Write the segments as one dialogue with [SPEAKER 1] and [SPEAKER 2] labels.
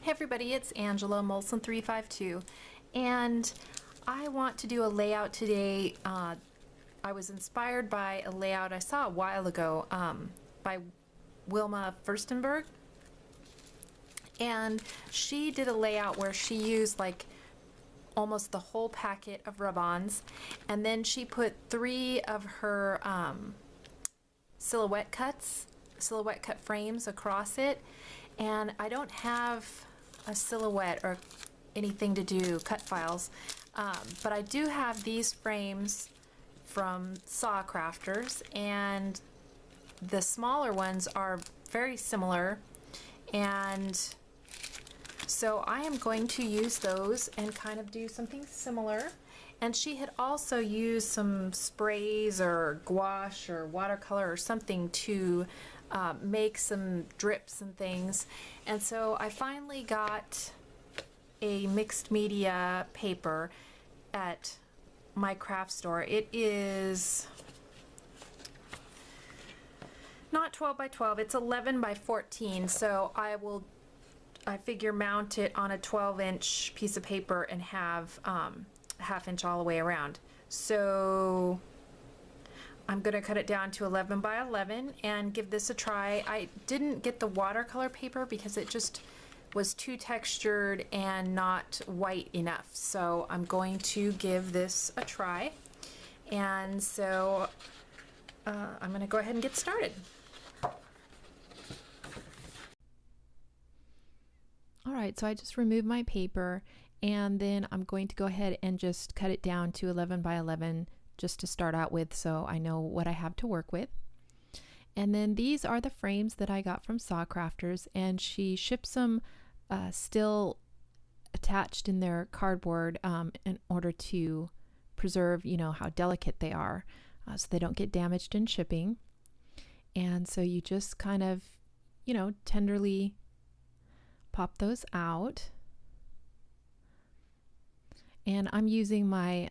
[SPEAKER 1] Hey everybody, it's Angela Molson352, and I want to do a layout today. I was inspired by a layout I saw a while ago by Wilma Furstenberg, and she did a layout where she used like almost the whole packet of rub-ons, and then she put 3 of her silhouette cut frames across it. And I don't have a silhouette or anything to do cut files, but I do have these frames from SaCrafters, and the smaller ones are very similar, and so I am going to use those and kind of do something similar. And she had also used some sprays or gouache or watercolor or something to make some drips and things. And so I finally got a mixed media paper at my craft store. It is not 12 by 12, it's 11 by 14. So I figure mount it on a 12-inch piece of paper and have ½ inch all the way around. So I'm going to cut it down to 11 by 11 and give this a try. I didn't get the watercolor paper because it just was too textured and not white enough. So I'm going to give this a try. And so I'm going to go ahead and get started.
[SPEAKER 2] All right, so I just removed my paper, and then I'm going to go ahead and just cut it down to 11 by 11 just to start out with, so I know what I have to work with. And then these are the frames that I got from SaCrafters, and she ships them still attached in their cardboard in order to preserve, how delicate they are, so they don't get damaged in shipping. And so you just kind of, tenderly pop those out. And I'm using my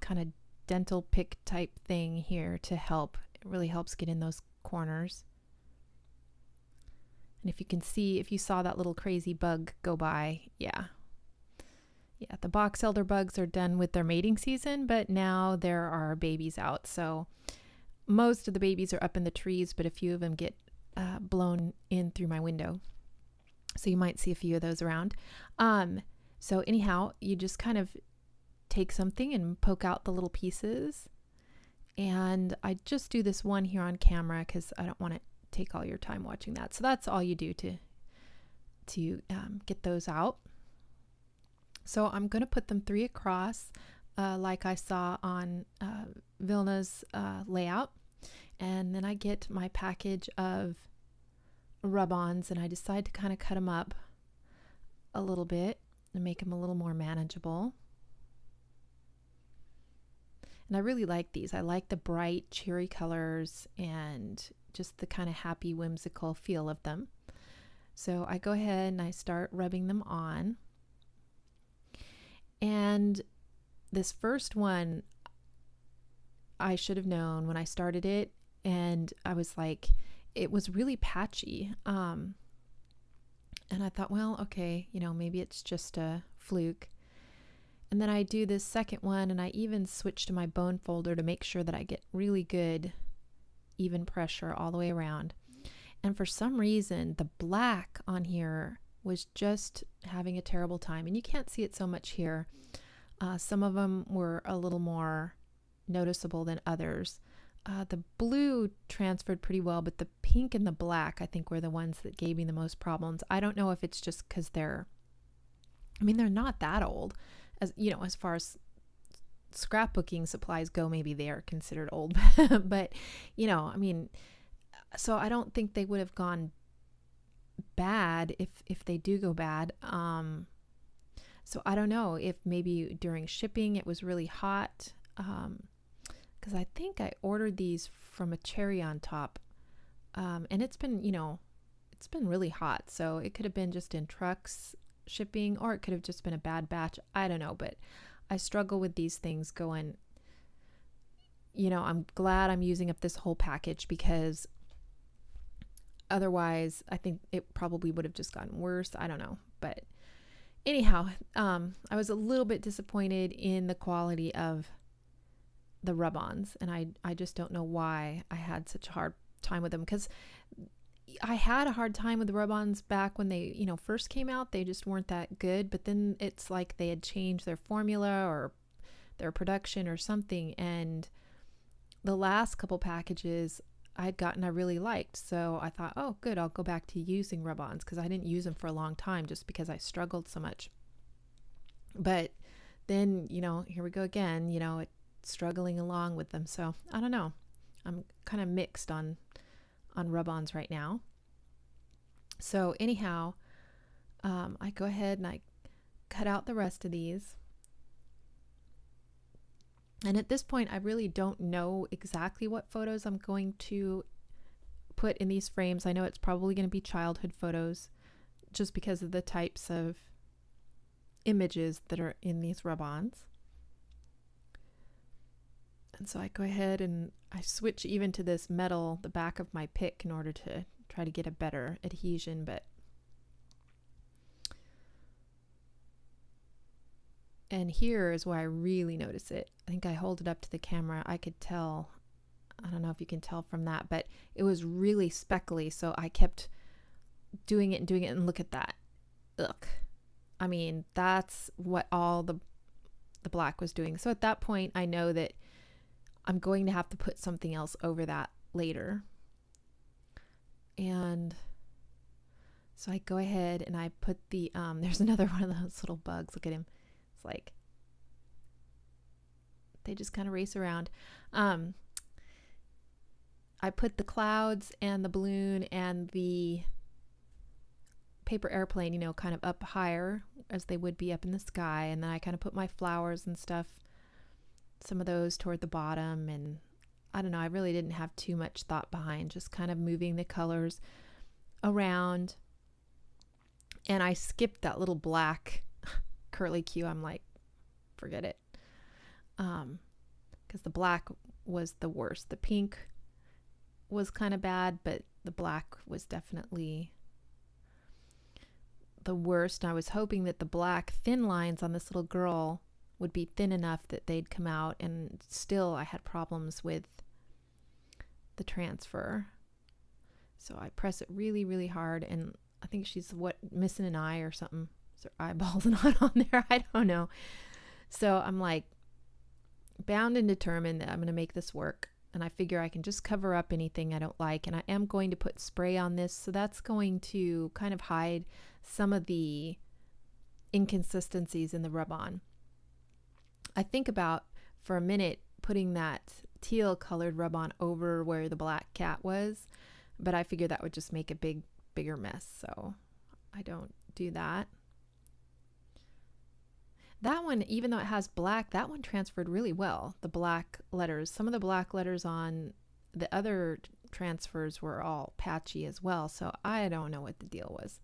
[SPEAKER 2] kind of dental pick type thing here to help. It really helps get in those corners. And if you can see, if you saw that little crazy bug go by, yeah, the box elder bugs are done with their mating season, but now there are babies out. So most of the babies are up in the trees, but a few of them get blown in through my window. So you might see a few of those around. So anyhow, you just kind of take something and poke out the little pieces. And I just do this one here on camera because I don't want to take all your time watching that. So that's all you do to get those out. So I'm going to put them 3 across like I saw on Vilna's layout. And then I get my package of rub-ons and I decide to kind of cut them up a little bit and make them a little more manageable. And I really like these. I like the bright cheery colors and just the kind of happy whimsical feel of them. So I go ahead and I start rubbing them on. And this first one I should have known when I started it, and I was like, it was really patchy. And I thought, well, okay, maybe it's just a fluke. And then I do this second one, and I even switch to my bone folder to make sure that I get really good even pressure all the way around. And for some reason, the black on here was just having a terrible time. And you can't see it so much here. Some of them were a little more noticeable than others. The blue transferred pretty well, but the pink and the black, I think, were the ones that gave me the most problems. I don't know if it's just because they're not that old. As far as scrapbooking supplies go, maybe they are considered old. But, so I don't think they would have gone bad if they do go bad. So I don't know if maybe during shipping it was really hot. Because I think I ordered these from a Cherry on Top, and it's been really hot, so it could have been just in trucks shipping, or it could have just been a bad batch. I don't know, but I struggle with these things going, I'm glad I'm using up this whole package because otherwise I think it probably would have just gotten worse. I don't know. But anyhow, I was a little bit disappointed in the quality of the rub-ons, and I just don't know why I had such a hard time with them, because I had a hard time with the rub-ons back when they, you know, first came out. They just weren't that good, but then it's like they had changed their formula or their production or something, and the last couple packages I had gotten I really liked. So I thought, oh good, I'll go back to using rub-ons, because I didn't use them for a long time just because I struggled so much. But then, you know, here we go again, you know, struggling along with them. So I don't know, I'm kind of mixed on rub-ons right now. So anyhow, I go ahead and I cut out the rest of these. And at this point, I really don't know exactly what photos I'm going to put in these frames. I know it's probably going to be childhood photos just because of the types of images that are in these rub-ons. And so I go ahead and I switch even to this metal, the back of my pick, in order to try to get a better adhesion. And here is where I really notice it. I think I hold it up to the camera. I could tell, I don't know if you can tell from that, but it was really speckly. So I kept doing it, and look at that. Ugh. I mean, that's what all the black was doing. So at that point, I know that I'm going to have to put something else over that later. And so I go ahead and I put the, there's another one of those little bugs. Look at him. It's like, they just kind of race around. I put the clouds and the balloon and the paper airplane, you know, kind of up higher as they would be up in the sky. And then I kind of put my flowers and stuff, some of those toward the bottom. And I don't know, I really didn't have too much thought behind, just kind of moving the colors around. And I skipped that little black curly Q. I'm like, forget it. Because the black was the worst. The pink was kind of bad, but the black was definitely the worst. And I was hoping that the black thin lines on this little girl would be thin enough that they'd come out, and still I had problems with the transfer. So I press it really, really hard, and I think she's missing an eye or something. Is her eyeballs not on there? I don't know. So I'm like bound and determined that I'm going to make this work, and I figure I can just cover up anything I don't like, and I am going to put spray on this, so that's going to kind of hide some of the inconsistencies in the rub-on. I think about for a minute putting that teal colored rub-on over where the black cat was, but I figured that would just make a bigger mess, so I don't do that. That one, even though it has black, that one transferred really well, the black letters. Some of the black letters on the other transfers were all patchy as well, so I don't know what the deal was.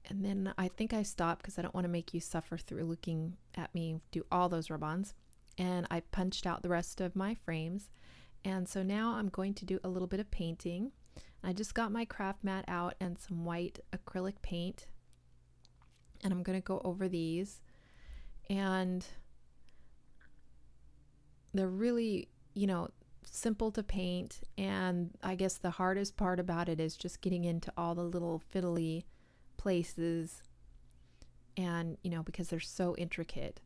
[SPEAKER 2] And then I think I stopped because I don't want to make you suffer through looking at me do all those rub-ons. And I punched out the rest of my frames. And so now I'm going to do a little bit of painting. I just got my craft mat out and some white acrylic paint. And I'm going to go over these. And they're really, you know, simple to paint. And I guess the hardest part about it is just getting into all the little fiddly places, and you know, because they're so intricate.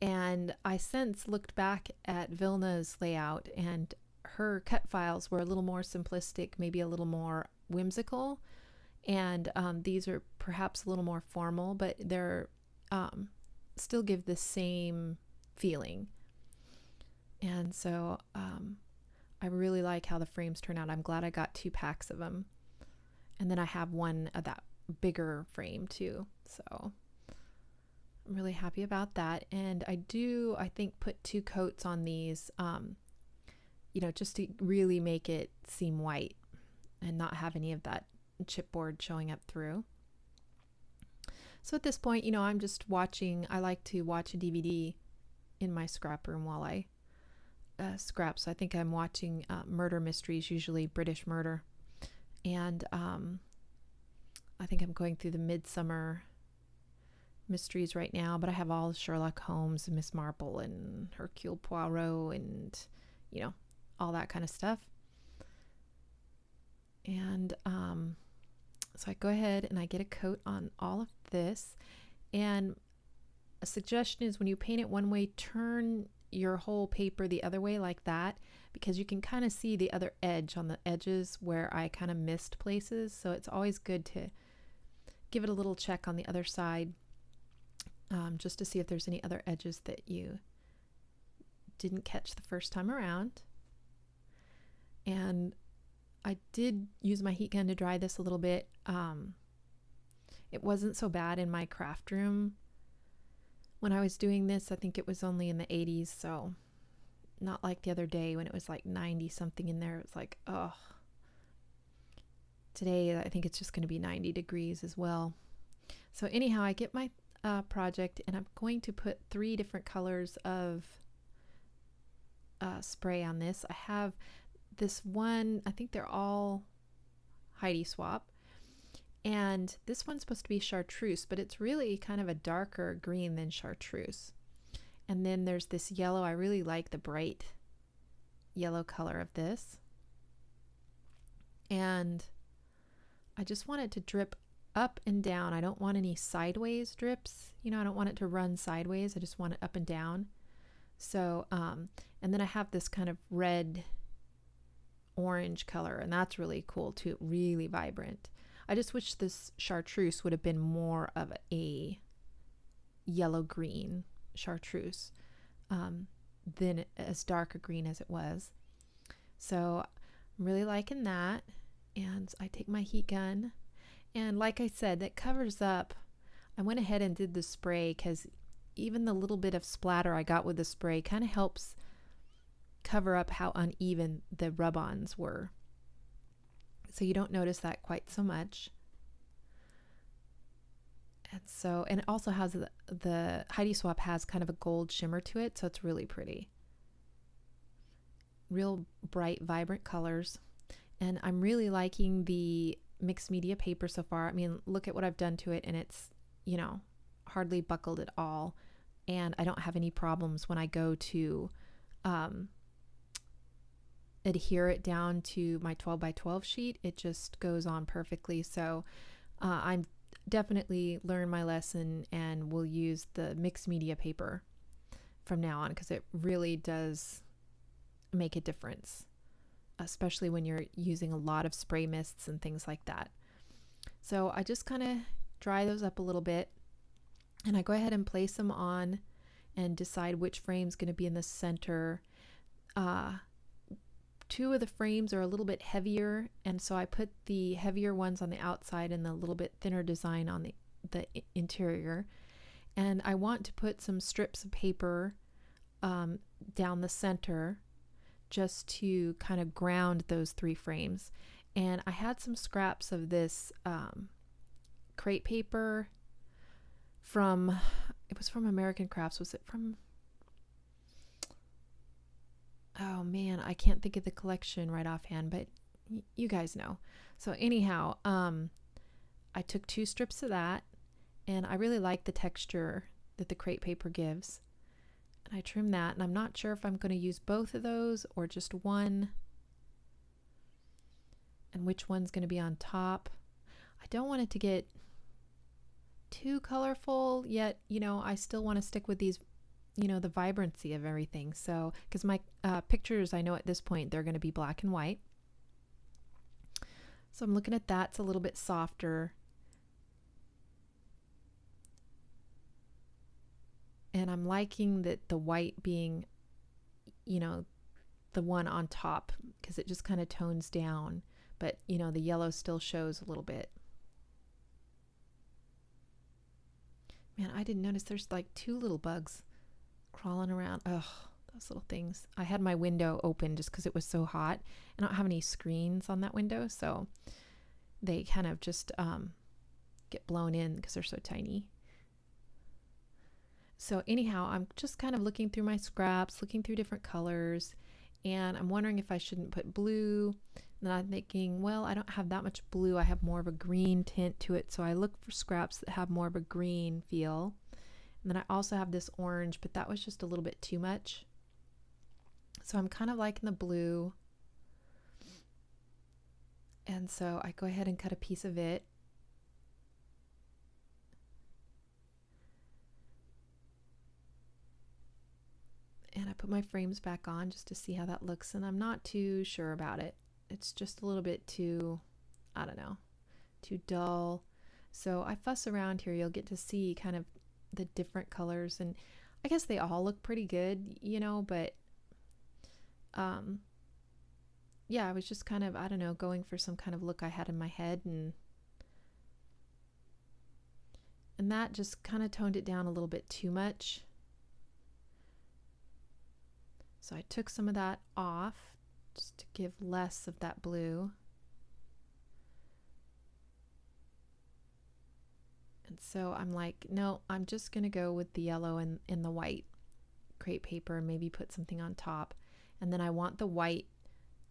[SPEAKER 2] And I since looked back at Vilna's layout, and her cut files were a little more simplistic, maybe a little more whimsical, and these are perhaps a little more formal, but they're still give the same feeling. And so I really like how the frames turn out. I'm glad I got 2 packs of them, and then I have one of that bigger frame too, so I'm really happy about that. And I think put 2 coats on these, you know, just to really make it seem white and not have any of that chipboard showing up through. So at this point, you know, I'm just watching. I like to watch a DVD in my scrap room while I scraps. I think I'm watching murder mysteries, usually British murder. And I think I'm going through the Midsummer mysteries right now, but I have all Sherlock Holmes and Miss Marple and Hercule Poirot and, you know, all that kind of stuff. And so I go ahead and I get a coat on all of this. And a suggestion is when you paint it one way, turn your whole paper the other way like that, because you can kind of see the other edge on the edges where I kind of missed places. So it's always good to give it a little check on the other side, just to see if there's any other edges that you didn't catch the first time around. And I did use my heat gun to dry this a little bit. It wasn't so bad in my craft room when I was doing this. I think it was only in the 80s, so not like the other day when it was like 90 something in there. It was like, oh. Today I think it's just going to be 90 degrees as well. So anyhow, I get my project, and I'm going to put 3 different colors of spray on this. I have this one, I think they're all Heidi Swap, and this one's supposed to be chartreuse, but it's really kind of a darker green than chartreuse. And then there's this yellow. I really like the bright yellow color of this, and I just want it to drip up and down. I don't want any sideways drips. You know, I don't want it to run sideways. I just want it up and down. So, and then I have this kind of red orange color, and that's really cool too, really vibrant. I just wish this chartreuse would have been more of a yellow green chartreuse than as dark a green as it was. So I'm really liking that. And I take my heat gun, and like I said, that covers up. I went ahead and did the spray because even the little bit of splatter I got with the spray kind of helps cover up how uneven the rub-ons were. So you don't notice that quite so much. And so, and it also has the Heidi Swap has kind of a gold shimmer to it, so it's really pretty. Real bright, vibrant colors. And I'm really liking the mixed media paper so far. I mean, look at what I've done to it, and it's, you know, hardly buckled at all. And I don't have any problems when I go to adhere it down to my 12 by 12 sheet. It just goes on perfectly. So I'm definitely learned my lesson and will use the mixed media paper from now on, because it really does make a difference, especially when you're using a lot of spray mists and things like that. So I just kind of dry those up a little bit, and I go ahead and place them on and decide which frame's going to be in the center. 2 of the frames are a little bit heavier, and so I put the heavier ones on the outside and the little bit thinner design on the interior. And I want to put some strips of paper down the center just to kind of ground those 3 frames. And I had some scraps of this crepe paper from, it was from American Crafts. Was it from, oh man, I can't think of the collection right offhand, but you guys know. So anyhow, I took 2 strips of that, and I really like the texture that the crepe paper gives. And I trimmed that, and I'm not sure if I'm going to use both of those or just one, and which one's going to be on top. I don't want it to get too colorful, yet, you know, I still want to stick with these, you know, the vibrancy of everything. So, because my pictures, I know at this point, they're going to be black and white. So I'm looking at that. It's a little bit softer. And I'm liking that the white being, you know, the one on top, because it just kind of tones down. But, you know, the yellow still shows a little bit. Man, I didn't notice there's like 2 little bugs crawling around. Ugh, those little things. I had my window open just because it was so hot. I don't have any screens on that window, so they kind of just get blown in because they're so tiny. So anyhow, I'm just kind of looking through my scraps, looking through different colors, and I'm wondering if I shouldn't put blue. And then I'm thinking, well, I don't have that much blue. I have more of a green tint to it. So I look for scraps that have more of a green feel. And then I also have this orange, but that was just a little bit too much. So I'm kind of liking the blue. And so I go ahead and cut a piece of it. And I put my frames back on just to see how that looks. And I'm not too sure about it. It's just a little bit too, I don't know, too dull. So I fuss around here. You'll get to see kind of the different colors, and I guess they all look pretty good, you know, but yeah, I was just kind of, I don't know, going for some kind of look I had in my head, and that just kind of toned it down a little bit too much. So I took some of that off just to give less of that blue. And so I'm like, no, I'm just going to go with the yellow and in the white crepe paper and maybe put something on top. And then I want the white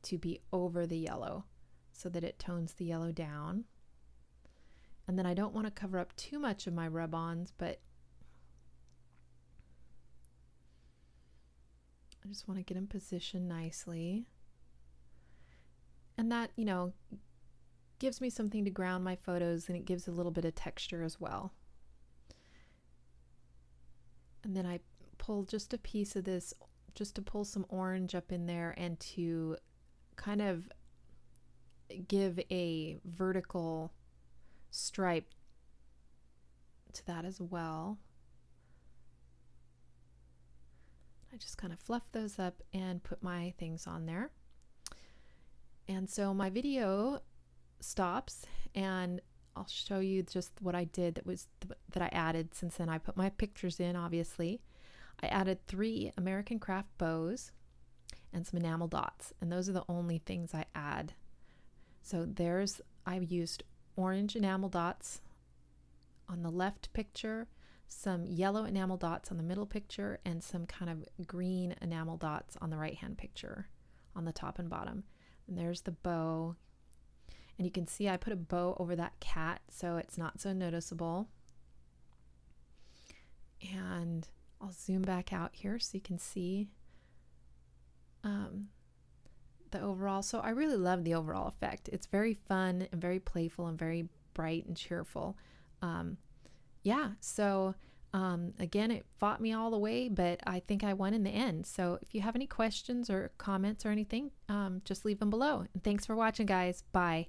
[SPEAKER 2] to be over the yellow so that it tones the yellow down. And then I don't want to cover up too much of my rub-ons, but I just want to get them positioned nicely. And that, you know, gives me something to ground my photos, and it gives a little bit of texture as well. And then I pull just a piece of this just to pull some orange up in there and to kind of give a vertical stripe to that as well. I just kind of fluff those up and put my things on there. And so my video stops, and I'll show you just what I did that I added since then. I put my pictures in, obviously. I added 3 American Craft bows and some enamel dots, and those are the only things I add. So I've used orange enamel dots on the left picture, some yellow enamel dots on the middle picture, and some kind of green enamel dots on the right hand picture on the top and bottom. And there's the bow. And you can see I put a bow over that cat so it's not so noticeable. And I'll zoom back out here so you can see the overall. So I really love the overall effect. It's very fun and very playful and very bright and cheerful. Yeah, so again, it fought me all the way, but I think I won in the end. So if you have any questions or comments or anything, just leave them below. And thanks for watching, guys. Bye.